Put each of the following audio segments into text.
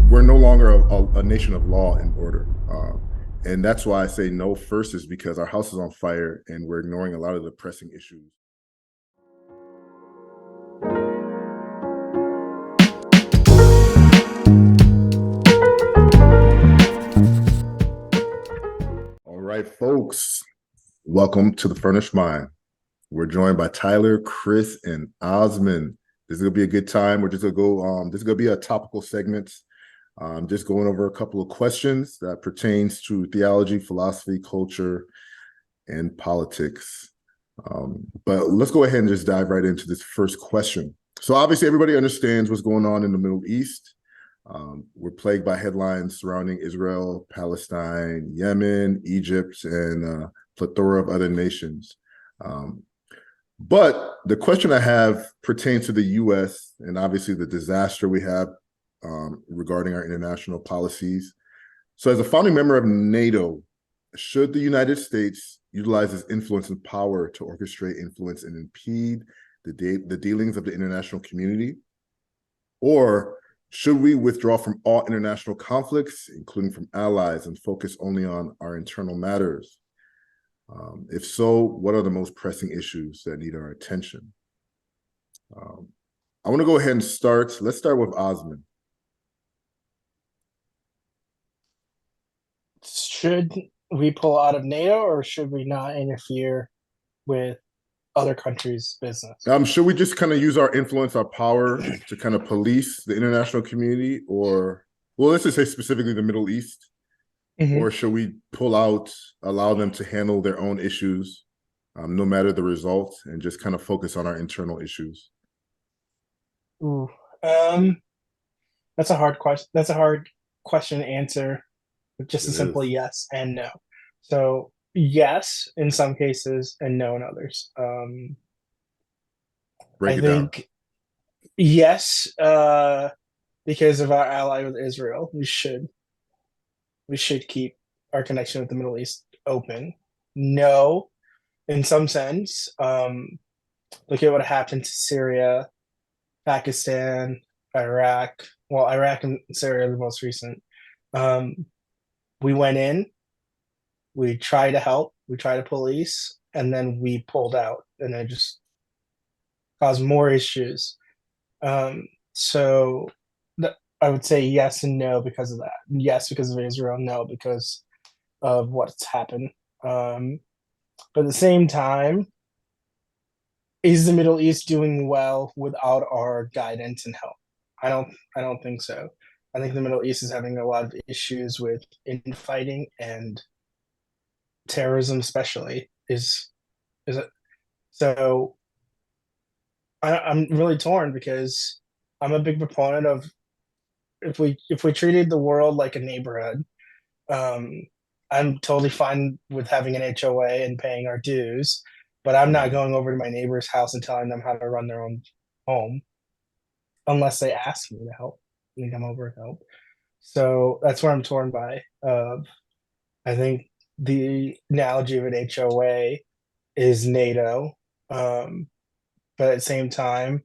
we're no longer a nation of law and order. And that's why I say no first, is because our house is on fire and we're ignoring a lot of the pressing issues. All right, folks, welcome to the Furnished Mind. We're joined by Tyler, Chris, and Osmond. This is gonna be a good time. We're just gonna go. This is gonna be a topical segment. Just going over a couple of questions that pertains to theology, philosophy, culture, and politics. But let's go ahead and just dive right into this first question. So obviously everybody understands what's going on in the Middle East. We're plagued by headlines surrounding Israel, Palestine, Yemen, Egypt, and a plethora of other nations. But the question I have pertains to the U.S. and obviously the disaster we have regarding our international policies. So as a founding member of NATO, should the United States utilize its influence and power to orchestrate, influence, and impede the dealings of the international community? Or should we withdraw from all international conflicts, including from allies, and focus only on our internal matters? If so, what are the most pressing issues that need our attention? I want to go ahead and start. Let's start with Osmond. Should we pull out of NATO, or should we not interfere with other countries' business? Should we just kind of use our influence, our power to kind of police the international community, or, well, let's just say specifically the Middle East, or should we pull out, allow them to handle their own issues, no matter the result, and just kind of focus on our internal issues? Ooh, um, that's a hard question. That's a hard question to answer with just a It simple is. yes and no. So yes, in some cases, and no in others. Break I it down. think yes, because of our ally with Israel, we should keep our connection with the Middle East open. No, in some sense, look at what happened to Syria, Pakistan, Iraq. Well, Iraq and Syria are the most recent. Um, we went in, we tried to help, we tried to police, and then we pulled out, and it just caused more issues. So I would say yes and no because of that. Yes, because of Israel. No, because of what's happened. But at the same time, is the Middle East doing well without our guidance and help? I don't think so. I think the Middle East is having a lot of issues with infighting and terrorism, especially. Is it so? I'm really torn because I'm a big proponent of if we treated the world like a neighborhood. Um, I'm totally fine with having an HOA and paying our dues, but I'm not Mhm. going over to my neighbor's house and telling them how to run their own home unless they ask me to help and come over and help. So that's where I'm torn by. I think the analogy of an HOA is NATO, but at the same time,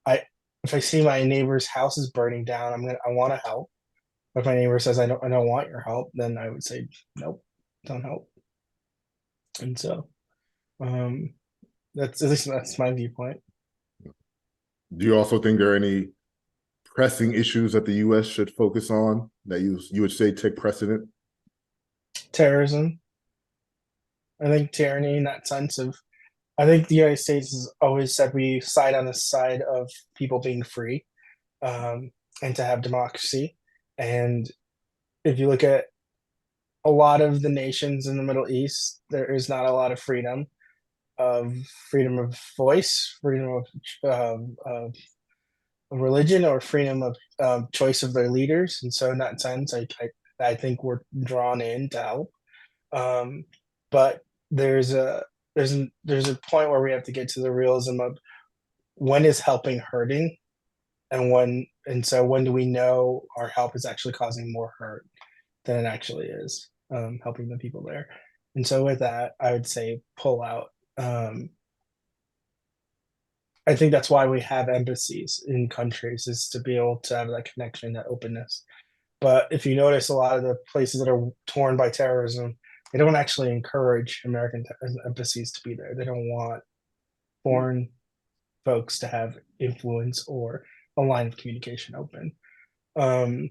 I if I see my neighbor's house is burning down, I want to help. But if my neighbor says I don't want your help, then I would say nope, don't help. And so um, that's at least that's my viewpoint. Do you also think there are any pressing issues that the U.S. should focus on that you would say take precedent? Terrorism, I think tyranny in that sense of I think the United States has always said we side on the side of people being free and to have democracy. And if you look at a lot of the nations in the Middle East, there is not a lot of of freedom of voice, freedom of religion, or freedom of choice of their leaders. And so, in that sense, I think we're drawn in to help. But there's a there's a point where we have to get to the realism of when is helping hurting, and so when do we know our help is actually causing more hurt than it actually is helping the people there. And so with that, I would say pull out. Um, I think that's why we have embassies in countries, is to be able to have that connection, that openness. But if you notice, a lot of the places that are torn by terrorism, they don't actually encourage American embassies to be there. They don't want foreign folks to have influence or a line of communication open. Um,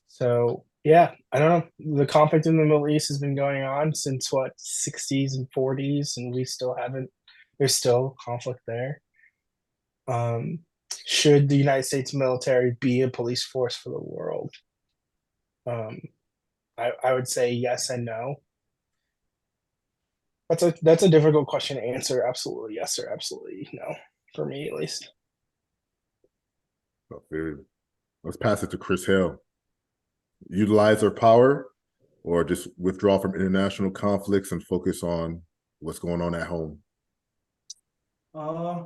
so yeah, I don't know. The conflict in the Middle East has been going on since what, 60s and 40s, and we still haven't. There's still conflict there. Um, should the United States military be a police force for the world? Um, I would say yes and no. That's a difficult question to answer. Absolutely yes or absolutely no, for me at least. Okay. Let's pass it to Chris Hale. Utilize our power or just withdraw from international conflicts and focus on what's going on at home? Uh,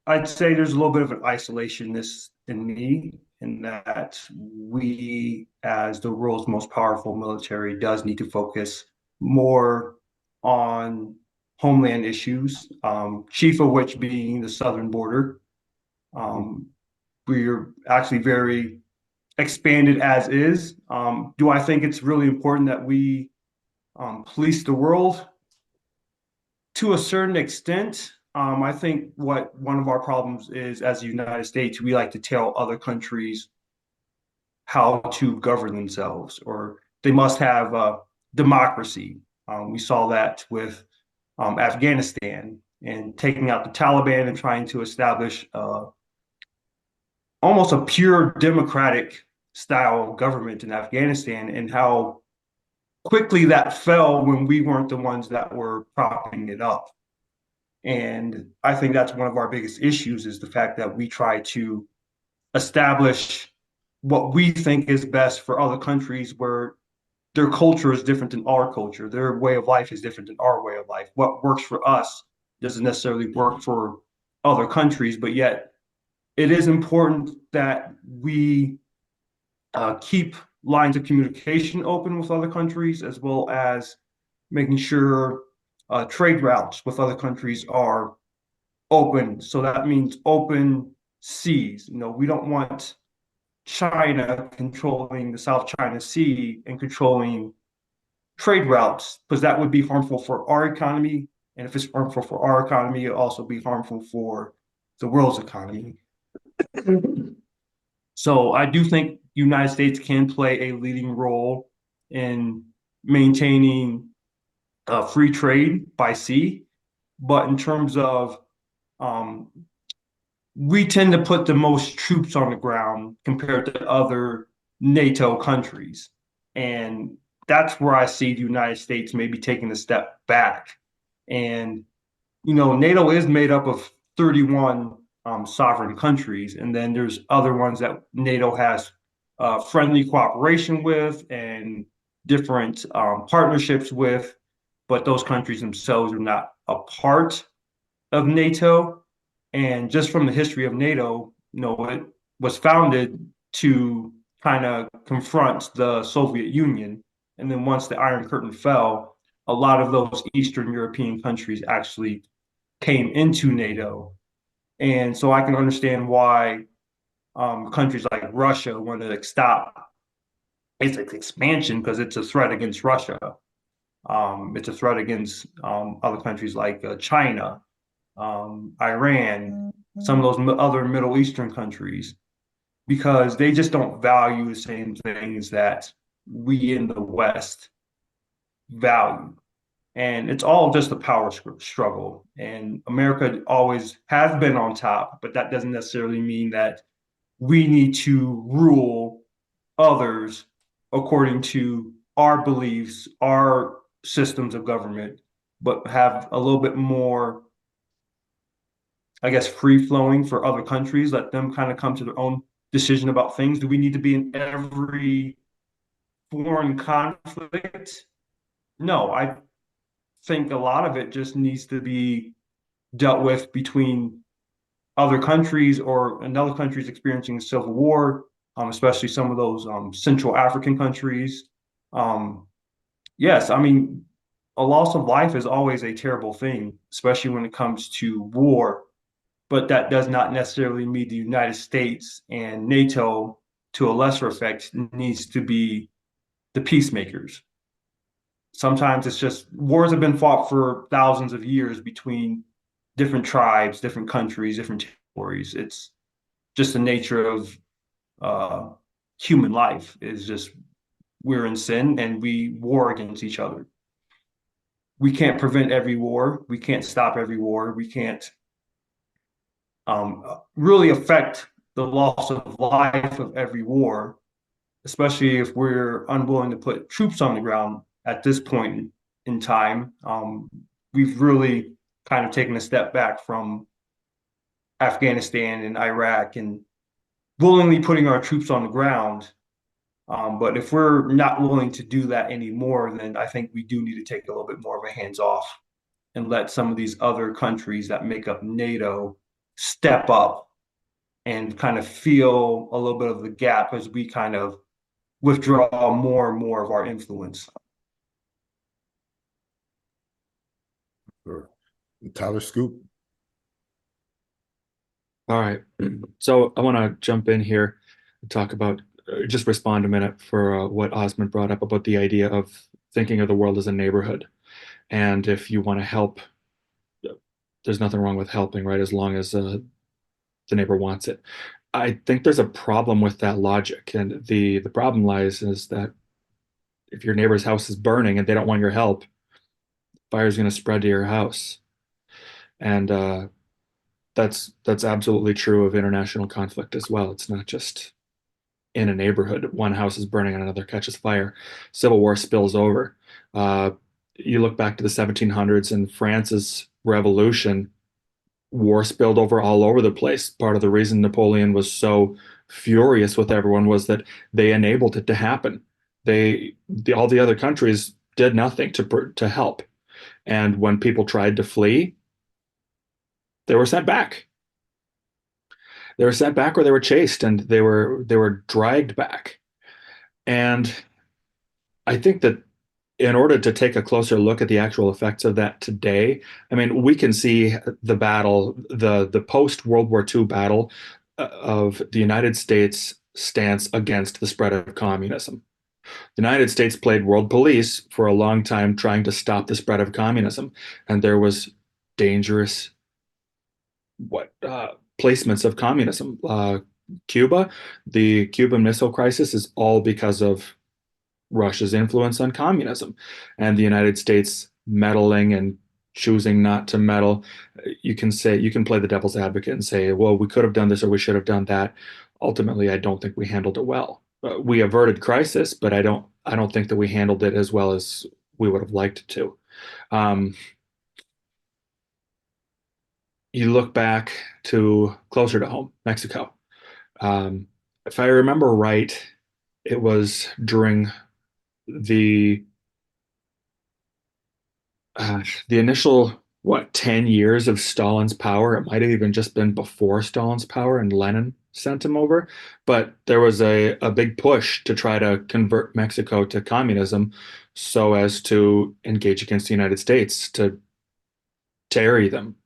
I'd say there's a little bit of an isolationist in me, in that we, as the world's most powerful military, does need to focus more on homeland issues, chief of which being the southern border. Um, we're actually very expanded as is. Do I think it's really important that we police the world? To a certain extent. I think what one of our problems is, as the United States, we like to tell other countries how to govern themselves, or they must have democracy. We saw that with Afghanistan and taking out the Taliban and trying to establish almost a pure democratic style government in Afghanistan, and how quickly that fell when we weren't the ones that were propping it up. And I think that's one of our biggest issues, is the fact that we try to establish what we think is best for other countries, where their culture is different than our culture. Their way of life is different than our way of life. What works for us doesn't necessarily work for other countries, but yet it is important that we keep lines of communication open with other countries, as well as making sure trade routes with other countries are open. So that means open seas. We don't want China controlling the South China Sea and controlling trade routes, because that would be harmful for our economy. And if it's harmful for our economy, it'll also be harmful for the world's economy. So I do think the United States can play a leading role in maintaining free trade by sea. But in terms of um, we tend to put the most troops on the ground compared to other NATO countries. And that's where I see the United States maybe taking a step back. And, NATO is made up of 31 sovereign countries. And then there's other ones that NATO has friendly cooperation with and different partnerships with, but those countries themselves are not a part of NATO. And just from the history of NATO, it was founded to kind of confront the Soviet Union. And then once the Iron Curtain fell, a lot of those Eastern European countries actually came into NATO. And so I can understand why countries like Russia want to stop its expansion, because it's a threat against Russia. It's a threat against other countries like China, Iran, some of those other Middle Eastern countries, because they just don't value the same things that we in the West value. And it's all just a power struggle. And America always has been on top, but that doesn't necessarily mean that we need to rule others according to our beliefs, our systems of government, but have a little bit more, I guess, free flowing for other countries. Let them kind of come to their own decision about things. Do we need to be in every foreign conflict? No, I think a lot of it just needs to be dealt with between other countries, or another countries experiencing a civil war, especially some of those Central African countries. Um, yes, I mean, a loss of life is always a terrible thing, especially when it comes to war. but that does not necessarily mean the United States and NATO, to a lesser effect, needs to be the peacemakers. Sometimes it's just wars have been fought for thousands of years between different tribes, different countries, different territories. It's just the nature of uh, human life is just we're in sin and we war against each other. We can't prevent every war. We can't stop every war. We can't really affect the loss of life of every war, especially if we're unwilling to put troops on the ground at this point in time. We've really kind of taken a step back from Afghanistan and Iraq and willingly putting our troops on the ground. But if we're not willing to do that anymore, then I think we do need to take a little bit more of a hands off and let some of these other countries that make up NATO step up and kind of feel a little bit of the gap as we kind of withdraw more and more of our influence. Sure. Tyler Scoop. All right. So I want to jump in here and talk about, just respond a minute for what Osmond brought up about the idea of thinking of the world as a neighborhood. And if you want to help, there's nothing wrong with helping, right? As long as the neighbor wants it. I think there's a problem with that logic. And the problem lies is that if your neighbor's house is burning and they don't want your help, fire is going to spread to your house. And that's absolutely true of international conflict as well. It's not just in a neighborhood. One house is burning and another catches fire. Civil war spills over. You look back to the 1700s and France's revolution, war spilled over all over the place. Part of the reason Napoleon was so furious with everyone was that they enabled it to happen. All the other countries did nothing to help. And when people tried to flee, they were sent back. They were sent back or they were chased and they were dragged back. And I think that in order to take a closer look at the actual effects of that today, I mean, we can see the battle, the post World War II battle of the United States stance against the spread of communism. The United States played world police for a long time trying to stop the spread of communism, and there was dangerous placements of communism. Cuba, the Cuban Missile Crisis is all because of Russia's influence on communism and the United States meddling and choosing not to meddle. You can play the devil's advocate and say, well, we could have done this or we should have done that. Ultimately, I don't think we handled it well. We averted crisis, but I don't think that we handled it as well as we would have liked to. You look back to closer to home, Mexico. If I remember right, it was during the initial 10 years of Stalin's power. It might have even just been before Stalin's power and Lenin sent him over, but there was a big push to try to convert Mexico to communism so as to engage against the United States, to tarry them,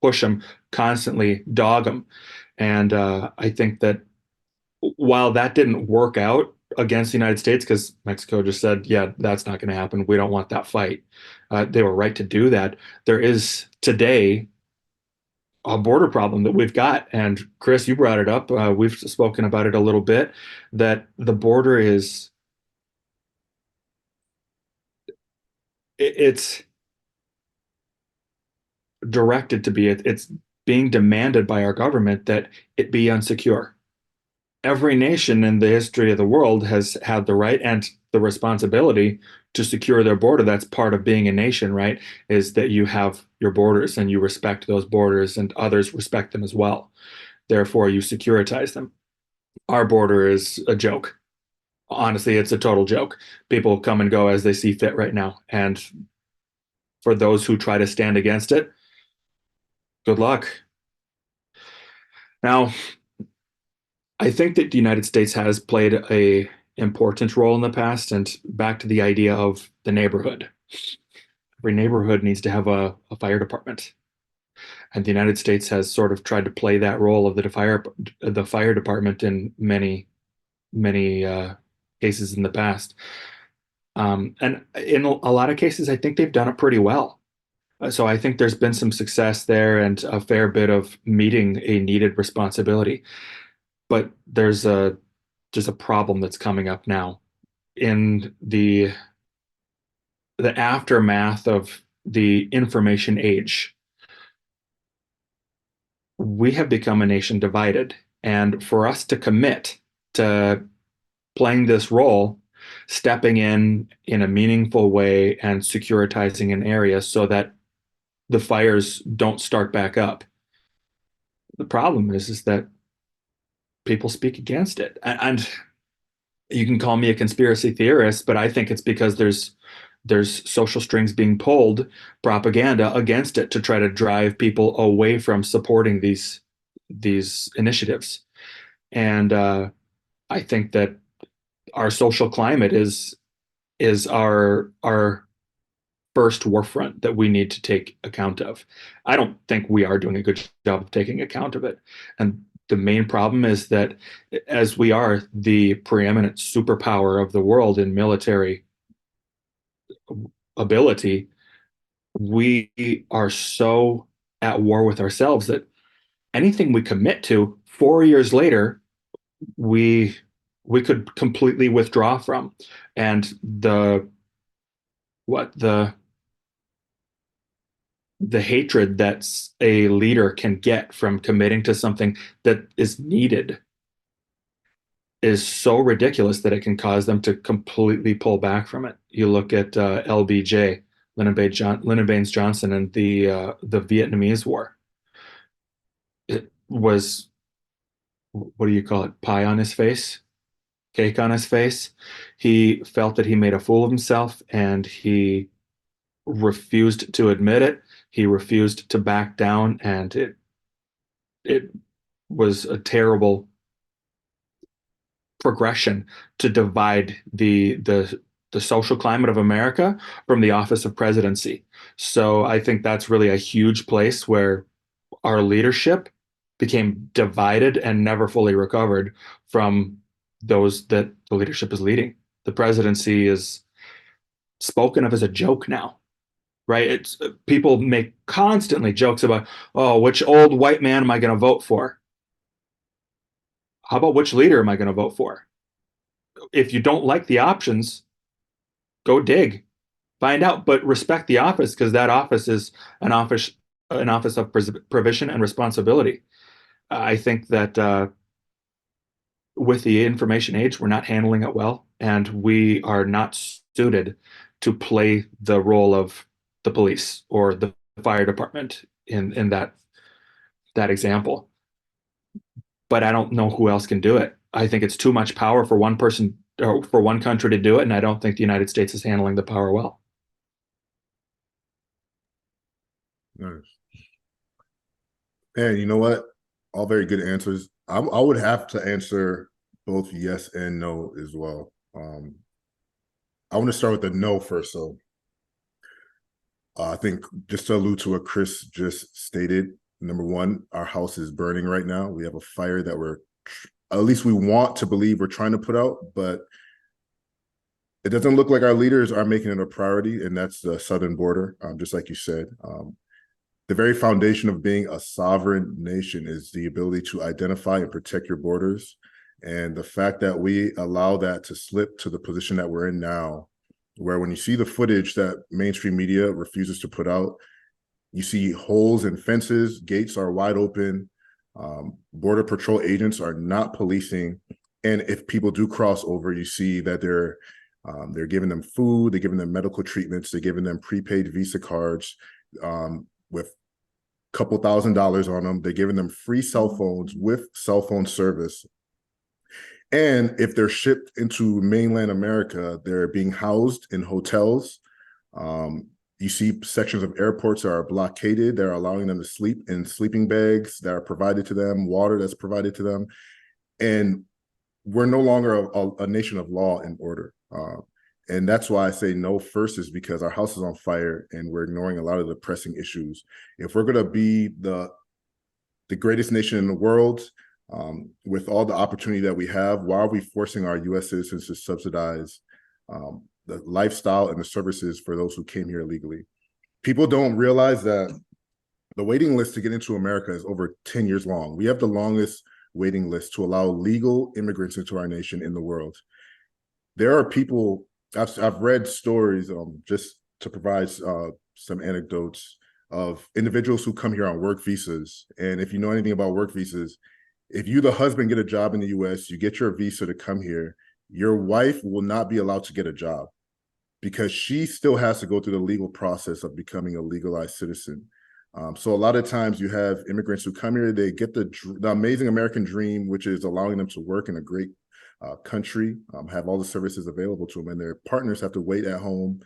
push them constantly, dog them. And I think that while that didn't work out against the United States, because Mexico just said, yeah, that's not going to happen. We don't want that fight. They were right to do that. There is today a border problem that we've got. And Chris, you brought it up. We've spoken about it a little bit, that the border it's directed to be, it's being demanded by our government that it be unsecure. Every nation in the history of the world has had the right and the responsibility to secure their border. That's part of being a nation, right? Is that you have your borders and you respect those borders and others respect them as well. Therefore, you securitize them. Our border is a joke. Honestly, it's a total joke. People come and go as they see fit right now. And for those who try to stand against it, good luck. Now, I think that the United States has played a important role in the past, and back to the idea of the neighborhood. Every neighborhood needs to have a fire department. And the United States has sort of tried to play that role of the fire department in many cases in the past. And in a lot of cases, I think they've done it pretty well. So I think there's been some success there and a fair bit of meeting a needed responsibility. But there's a problem that's coming up now in the aftermath of the information age. We have become a nation divided, and for us to commit to playing this role, stepping in a meaningful way and securitizing an area so that the fires don't start back up. The problem is that people speak against it. And you can call me a conspiracy theorist, but I think it's because there's social strings being pulled, propaganda against it to try to drive people away from supporting these initiatives. And I think that our social climate is our first war front that we need to take account of. I don't think we are doing a good job of taking account of it. And the main problem is that as we are the preeminent superpower of the world in military ability, we are so at war with ourselves that anything we commit to 4 years later, we could completely withdraw from. And the hatred that a leader can get from committing to something that is needed is so ridiculous that it can cause them to completely pull back from it. You look at LBJ, Lyndon Baines Johnson, and the Vietnamese War. It was, what do you call it? Pie on his face, cake on his face. He felt that he made a fool of himself, and he refused to admit it. He refused to back down, and it was a terrible progression to divide the social climate of America from the office of presidency. So I think that's really a huge place where our leadership became divided and never fully recovered from those that the leadership is leading. The presidency is spoken of as a joke now, right? It's people make constantly jokes about, oh, which old white man am I going to vote for? How about which leader am I going to vote for? If you don't like the options, go dig, find out, but respect the office, because that office is an office of provision and responsibility. I think that with the information age, we're not handling it well, and we are not suited to play the role of the police or the fire department in that example. But I don't know who else can do it. I think it's too much power for one person or for one country to do it, and I don't think the United States is handling the power well. Nice. And you know what? All very good answers. I would have to answer both yes and no as well. I want to start with the no first. So I think just to allude to what Chris just stated, number one, our house is burning right now. We have a fire that at least we want to believe we're trying to put out, but it doesn't look like our leaders are making it a priority, and that's the southern border, just like you said. The very foundation of being a sovereign nation is the ability to identify and protect your borders. And the fact that we allow that to slip to the position that we're in now, where when you see the footage that mainstream media refuses to put out, you see holes in fences, gates are wide open, border patrol agents are not policing. And if people do cross over, you see that they're giving them food, they're giving them medical treatments, they're giving them prepaid Visa cards with a couple $1,000s on them. They're giving them free cell phones with cell phone service. And if they're shipped into mainland America, they're being housed in hotels. You see sections of airports that are blockaded. They're allowing them to sleep in sleeping bags that are provided to them, water that's provided to them. And we're no longer a nation of law and order. And that's why I say no first, is because our house is on fire and we're ignoring a lot of the pressing issues. If we're going to be the greatest nation in the world, with all the opportunity that we have, why are we forcing our U.S. citizens to subsidize the lifestyle and the services for those who came here illegally? People don't realize that the waiting list to get into America is over 10 years long. We have the longest waiting list to allow legal immigrants into our nation in the world. There are people, I've read stories, just to provide some anecdotes of individuals who come here on work visas. And if you know anything about work visas, if you, the husband, get a job in the US, you get your visa to come here, your wife will not be allowed to get a job because she still has to go through the legal process of becoming a legalized citizen. So a lot of times you have immigrants who come here, they get the amazing American dream, which is allowing them to work in a great country, have all the services available to them, and their partners have to wait at home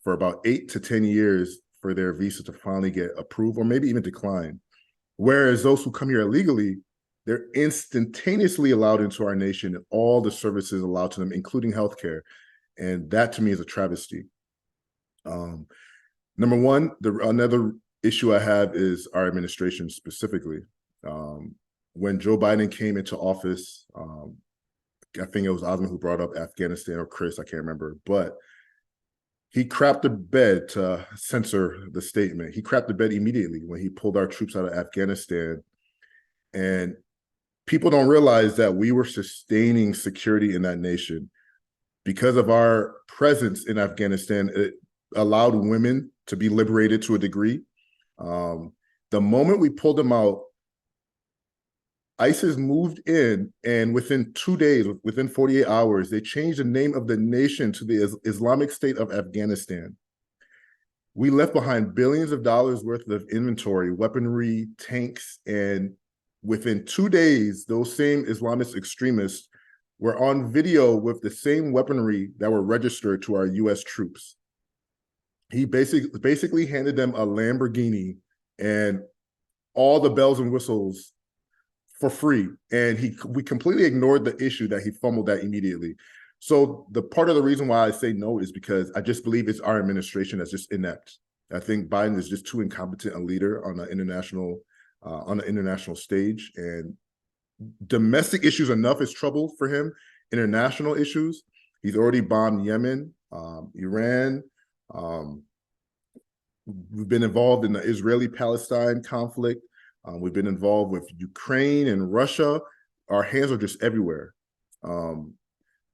for about 8 to 10 years for their visa to finally get approved or maybe even declined. Whereas those who come here illegally, they're instantaneously allowed into our nation and all the services allowed to them, including healthcare. And that to me is a travesty. Number one, another issue I have is our administration specifically. When Joe Biden came into office, I think it was Osman who brought up Afghanistan, or Chris, I can't remember, but he crapped the bed to censor the statement. He crapped the bed immediately when he pulled our troops out of Afghanistan. And people don't realize that we were sustaining security in that nation. Because of our presence in Afghanistan, it allowed women to be liberated to a degree. The moment we pulled them out, ISIS moved in, and within 2 days, within 48 hours, they changed the name of the nation to the Islamic State of Afghanistan. We left behind billions of dollars worth of inventory, weaponry, tanks, and within 2 days, those same Islamist extremists were on video with the same weaponry that were registered to our US troops. He basically handed them a Lamborghini and all the bells and whistles for free. And we completely ignored the issue that he fumbled at immediately. So the part of the reason why I say no is because I just believe it's our administration that's just inept. I think Biden is just too incompetent a leader on the international stage, and domestic issues enough is trouble for him. International issues, he's already bombed Yemen, Iran. We've been involved in the Israeli-Palestine conflict. We've been involved with Ukraine and Russia. Our hands are just everywhere.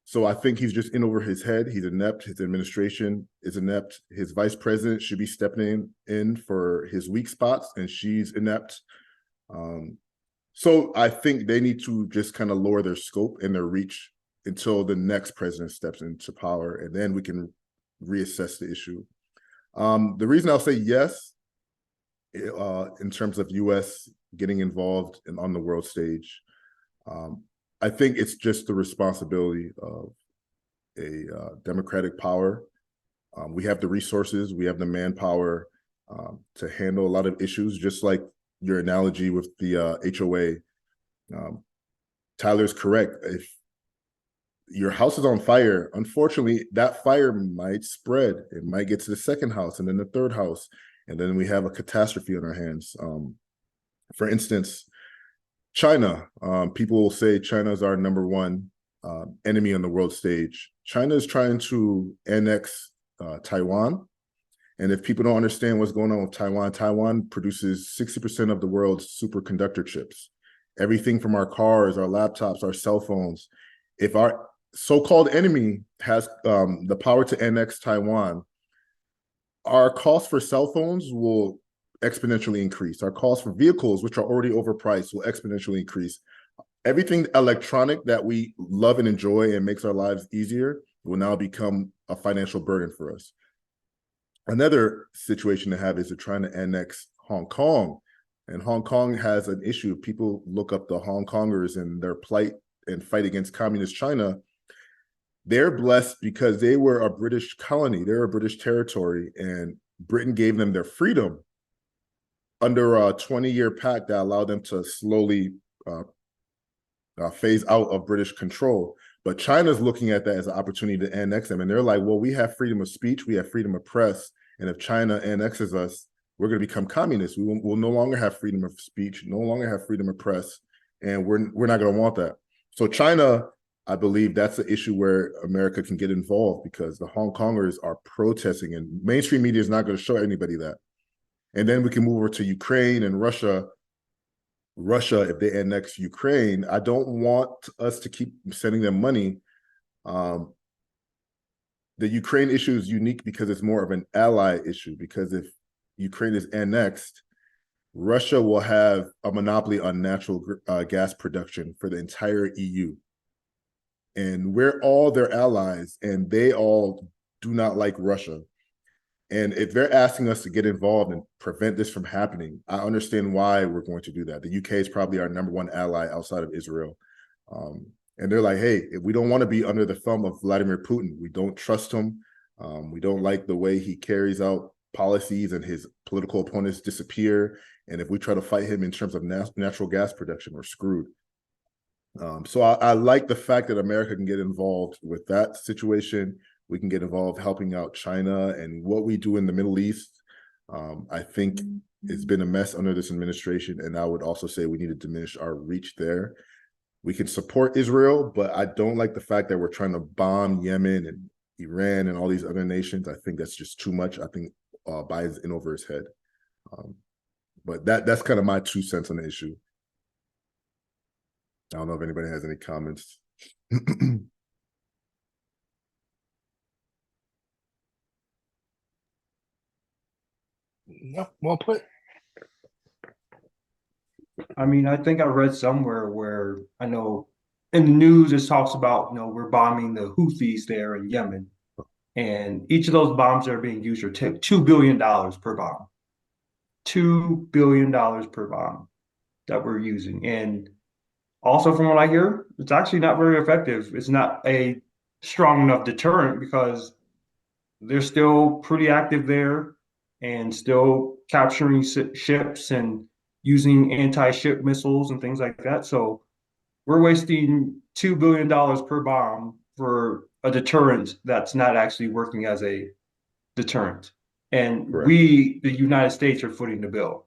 So I think he's just in over his head. He's inept. His administration is inept. His vice president should be stepping in for his weak spots, and she's inept. So I think they need to just kind of lower their scope and their reach until the next president steps into power, and then we can reassess the issue. The reason I'll say yes, in terms of U.S. getting involved on the world stage, I think it's just the responsibility of a democratic power. We have the resources, we have the manpower to handle a lot of issues, just like your analogy with the HOA. Tyler's correct. If your house is on fire, unfortunately, that fire might spread. It might get to the second house and then the third house, and then we have a catastrophe on our hands. For instance, China. People will say China is our number one enemy on the world stage. China is trying to annex Taiwan. And if people don't understand what's going on with Taiwan, Taiwan produces 60% of the world's superconductor chips. Everything from our cars, our laptops, our cell phones. If our so-called enemy has the power to annex Taiwan, our cost for cell phones will exponentially increase. Our cost for vehicles, which are already overpriced, will exponentially increase. Everything electronic that we love and enjoy and makes our lives easier will now become a financial burden for us. Another situation to have is they're trying to annex Hong Kong. And Hong Kong has an issue. People look up the Hong Kongers and their plight and fight against communist China. They're blessed because they were a British colony. They're a British territory, and Britain gave them their freedom under a 20-year pact that allowed them to slowly phase out of British control. But China's looking at that as an opportunity to annex them. And they're like, well, we have freedom of speech, we have freedom of press. And if China annexes us, we're going to become communists. We'll no longer have freedom of speech, no longer have freedom of press. And we're not going to want that. So China, I believe that's the issue where America can get involved, because the Hong Kongers are protesting and mainstream media is not going to show anybody that. And then we can move over to Ukraine and Russia. Russia, if they annex Ukraine, I don't want us to keep sending them money. The Ukraine issue is unique because it's more of an ally issue, because if Ukraine is annexed, Russia will have a monopoly on natural gas production for the entire EU. And we're all their allies, and they all do not like Russia. And if they're asking us to get involved and prevent this from happening, I understand why we're going to do that. The UK is probably our number one ally outside of Israel. And they're like, hey, if we don't want to be under the thumb of Vladimir Putin, we don't trust him. We don't like the way he carries out policies and his political opponents disappear. And if we try to fight him in terms of natural gas production, we're screwed. So I like the fact that America can get involved with that situation. We can get involved helping out China, and what we do in the Middle East. I think it's been a mess under this administration, and I would also say we need to diminish our reach there. We can support Israel, but I don't like the fact that we're trying to bomb Yemen and Iran and all these other nations. I think that's just too much. I think Biden's in over his head. But that's kind of my 2 cents on the issue. I don't know if anybody has any comments. No, well put. I mean, I think I read somewhere where I know in the news it talks about, we're bombing the Houthis there in Yemen. And each of those bombs that are being used are $2 billion per bomb. $2 billion per bomb that we're using. And also, from what I hear, it's actually not very effective. It's not a strong enough deterrent, because they're still pretty active there and still capturing ships and using anti-ship missiles and things like that. So we're wasting $2 billion per bomb for a deterrent that's not actually working as a deterrent. And Correct. we, the United States, are footing the bill.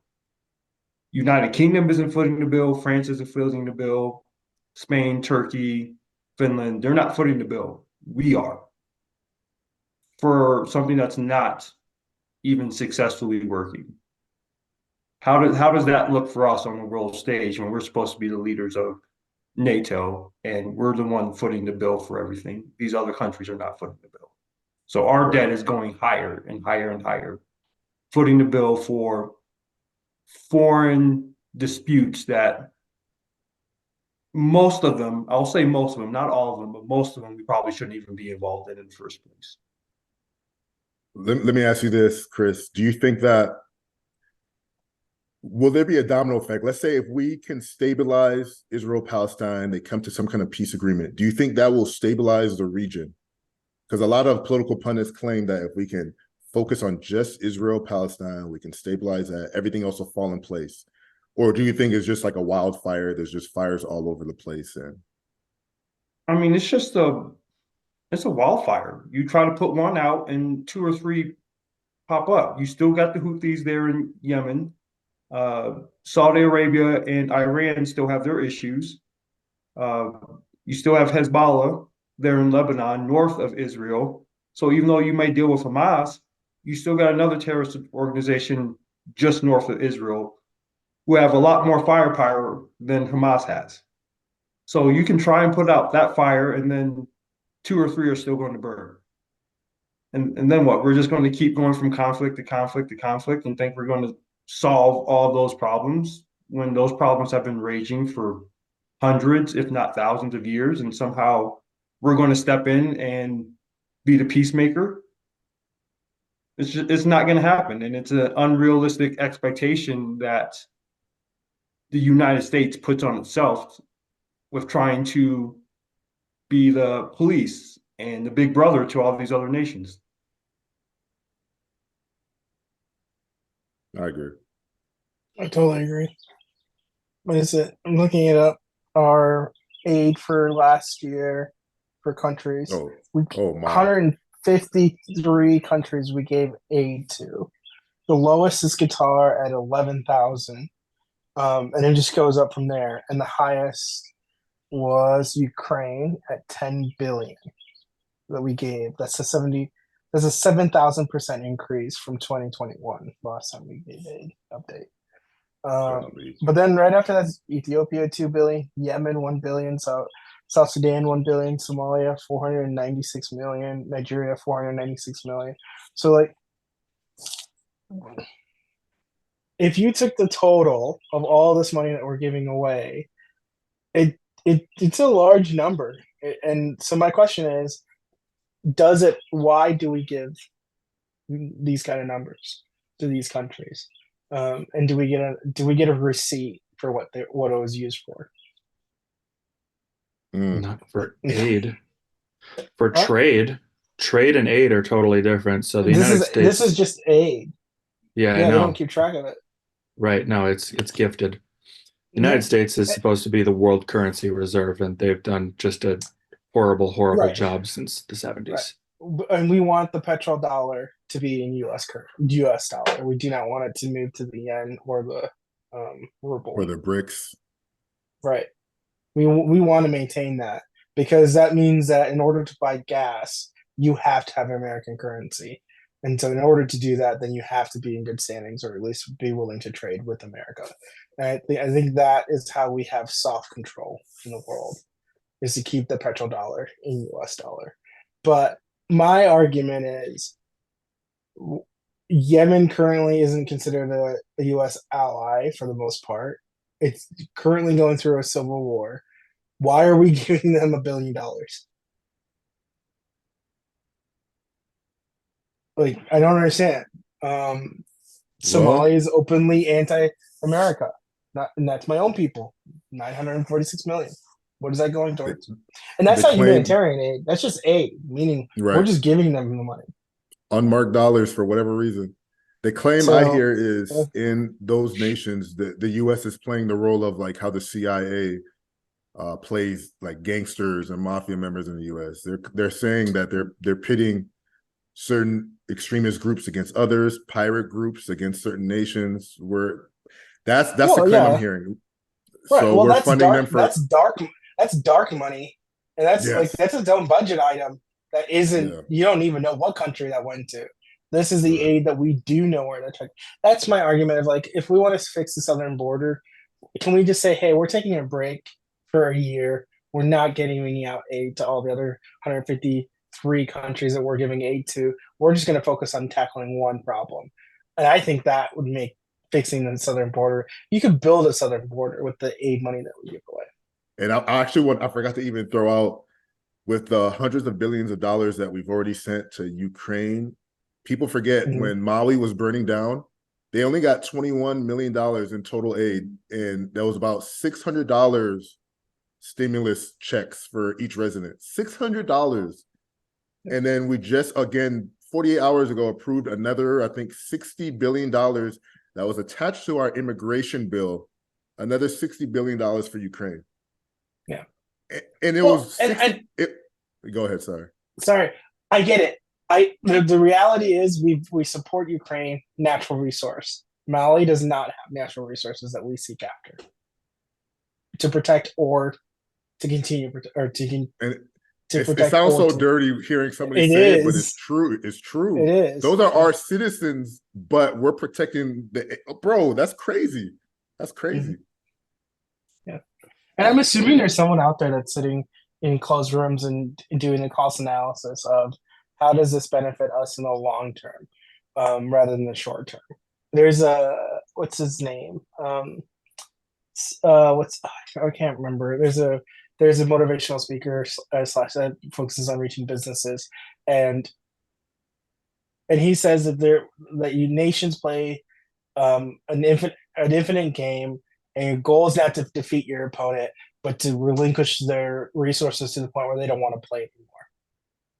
United Kingdom isn't footing the bill. France isn't footing the bill. Spain, Turkey, Finland, they're not footing the bill. We are, for something that's not even successfully working. How does that look for us on the world stage when we're supposed to be the leaders of NATO and we're the one footing the bill for everything? These other countries are not footing the bill. So our debt is going higher and higher and higher, footing the bill for foreign disputes that most of them, I'll say most of them, not all of them, but most of them we probably shouldn't even be involved in the first place. Let me ask you this, Chris. Do you think that will there be a domino effect? Let's say if we can stabilize Israel-Palestine, they come to some kind of peace agreement. Do you think that will stabilize the region? Because a lot of political pundits claim that if we can focus on just Israel-Palestine, we can stabilize that, everything else will fall in place. Or do you think it's just like a wildfire? There's just fires all over the place. And I mean, it's a wildfire. You try to put one out and 2 or 3 pop up. You still got the Houthis there in Yemen. Saudi Arabia and Iran still have their issues. You still have Hezbollah there in Lebanon, north of Israel. So even though you may deal with Hamas, you still got another terrorist organization just north of Israel who have a lot more firepower than Hamas has. So you can try and put out that fire, and then 2 or 3 are still going to burn. And then what? We're just going to keep going from conflict to conflict to conflict and think we're going to solve all those problems when those problems have been raging for hundreds, if not thousands of years, and somehow we're going to step in and be the peacemaker. It's not going to happen. And it's an unrealistic expectation that the United States puts on itself with trying to be the police and the big brother to all these other nations. I agree. I totally agree. What is it? I'm looking it up. Our aid for last year for countries. Oh, We oh my. 153 countries we gave aid to. The lowest is Qatar at 11,000, and it just goes up from there. And the highest was Ukraine at 10 billion that we gave. That's a 7,000% increase from 2021 last time we gave aid update. Golly. But then right after that's Ethiopia 2 billion, Yemen 1 billion, South Sudan 1 billion, Somalia 496 million, Nigeria 496 million. So like, if you took the total of all this money that we're giving away, it's a large number. And so my question is, why do we give these kind of numbers to these countries? And do we get a receipt for what it was used for? Not for aid. For Huh? trade and aid are totally different. So the This United States, is just aid. yeah, I Yeah, they know. don't keep track of it. Right. No, it's gifted. United Yeah. States is supposed to be the world currency reserve, and they've done just a horrible Right. job since the 70s. And we want the petrodollar to be in U.S. dollar. We do not want it to move to the yen or the ruble. For the BRICS. Right. We want to maintain that, because that means that in order to buy gas, you have to have American currency. And so in order to do that, then you have to be in good standings, or at least be willing to trade with America. And I think that is how we have soft control in the world, is to keep the petrodollar in US dollar. But my argument is Yemen currently isn't considered a US ally for the most part. It's currently going through a civil war. Why are we giving them $1 billion? Like, I don't understand. Somalia is openly anti-America. And that's my own people. 946 million. What is that going towards? And that's not humanitarian aid. That's just aid, meaning we're just giving them the money. Unmarked dollars for whatever reason. The claim I hear is in those nations that the U.S. is playing the role of like how the CIA plays like gangsters and mafia members in the U.S. They're saying that they're pitting certain extremist groups against others, pirate groups against certain nations. That's the claim I'm hearing. Right. So well, we're funding them for that's dark money, and that's that's its own budget item. That isn't. You don't even know what country that went to. This is the aid that we do know where that took. That's my argument of like, if we want to fix the southern border, can we just say, hey, we're taking a break for a year. We're not giving out aid to all the other 153 countries that we're giving aid to. We're just going to focus on tackling one problem. And I think that would make fixing the southern border. You could build a southern border with the aid money that we give away. And I forgot to even throw out, with the hundreds of billions of dollars that we've already sent to Ukraine. People forget when Mali was burning down, they only got $21 million in total aid, and there was about $600 stimulus checks for each resident. $600. And then we just, again, 48 hours ago, approved another, I think, $60 billion that was attached to our immigration bill, another $60 billion for Ukraine. Yeah. And it was 60, go ahead, sorry. I get it. The reality is we support Ukraine natural resource. Mali does not have natural resources that we seek after to protect or to continue or to protect. It sounds so dirty hearing somebody say it, but it's true. It's true. It is. Those are our citizens, but we're protecting bro. That's crazy. That's crazy. Yeah, and I'm assuming there's someone out there that's sitting in closed rooms and doing a cost analysis of how does this benefit us in the long term, rather than the short term. There's what's his name? I can't remember. There's a motivational speaker slash that focuses on reaching businesses, and he says that nations play an infinite game, and your goal is not to defeat your opponent, but to relinquish their resources to the point where they don't want to play anymore.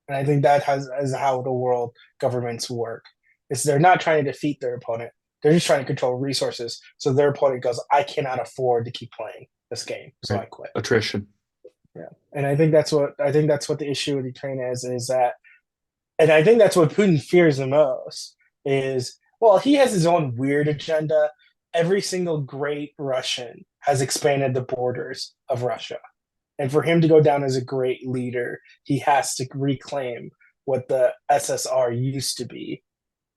And I think that is how the world governments work. Is they're not trying to defeat their opponent; they're just trying to control resources. So their opponent goes, "I cannot afford to keep playing this game, so I quit." Attrition. And I think that's what the issue with Ukraine is that, and I think that's what Putin fears the most is, well, he has his own weird agenda. Every single great Russian has expanded the borders of Russia. And for him to go down as a great leader, he has to reclaim what the SSR used to be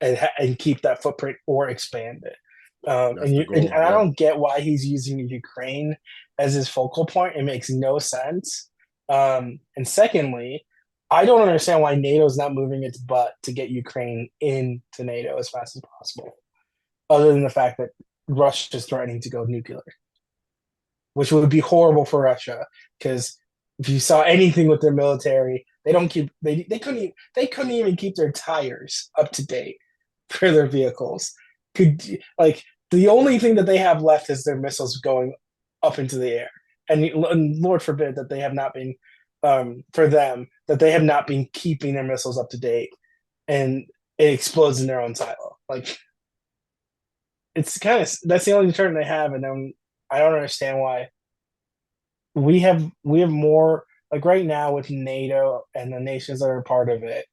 and keep that footprint or expand it. That's the goal. And I don't get why he's using Ukraine as his focal point. It makes no sense. And secondly, I don't understand why NATO is not moving its butt to get Ukraine into NATO as fast as possible, other than the fact that Russia is threatening to go nuclear, which would be horrible for Russia because if you saw anything with their military, they couldn't even keep their tires up to date for their vehicles. Like the only thing that they have left is their missiles going up into the air, and Lord forbid that they have not been for them that they have not been keeping their missiles up to date, and it explodes in their own silo. Like it's kind of that's the only deterrent they have, and I don't understand why. We have more like right now with NATO and the nations that are part of it.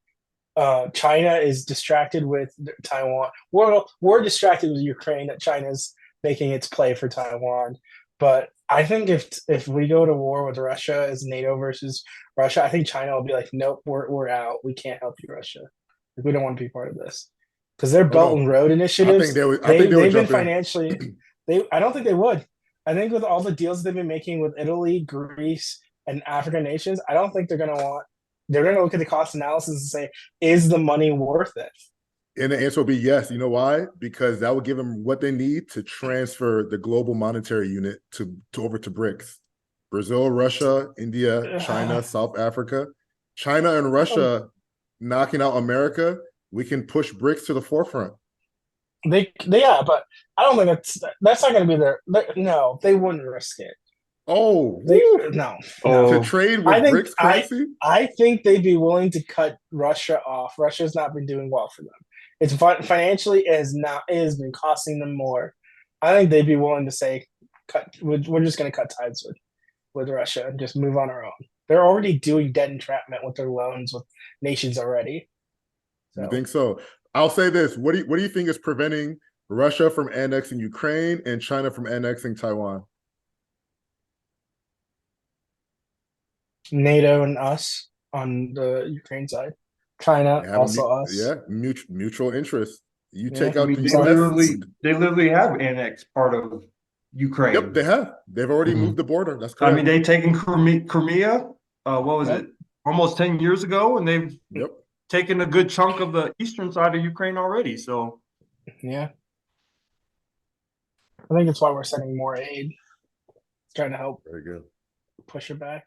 China is distracted with Taiwan. We're distracted with Ukraine that China's making its play for Taiwan. But I think if we go to war with Russia as NATO versus Russia, I think China will be like, nope, we're out. We can't help you, Russia. Like, we don't want to be part of this because their Belt and Road initiatives. They've been financially. I don't think they would. I think with all the deals they've been making with Italy, Greece, and African nations, I don't think they're going to want. They're going to look at the cost analysis and say, is the money worth it? And the answer will be yes. You know why? Because that will give them what they need to transfer the global monetary unit to over to BRICS. Brazil, Russia, India, China, South Africa. China and Russia knocking out America, we can push BRICS to the forefront. But I don't think that's not going to be their. No, they wouldn't risk it. No. To trade with BRICS currency? I think they'd be willing to cut Russia off. Russia's not been doing well for them. It's financially it has been costing them more. I think they'd be willing to say, we're just going to cut ties with Russia and just move on our own. They're already doing debt entrapment with their loans with nations already. You think so? I'll say this. What do you think is preventing Russia from annexing Ukraine and China from annexing Taiwan? NATO and us on the Ukraine side. China, also us. Yeah, mutual interest. You take out the they literally have annexed part of Ukraine. Yep, they have. They've already moved the border. That's correct. I mean, they've taken Crimea, what was it, almost 10 years ago, and they've taken a good chunk of the eastern side of Ukraine already. So, yeah. I think that's why we're sending more aid. Trying to help Very good. push it back.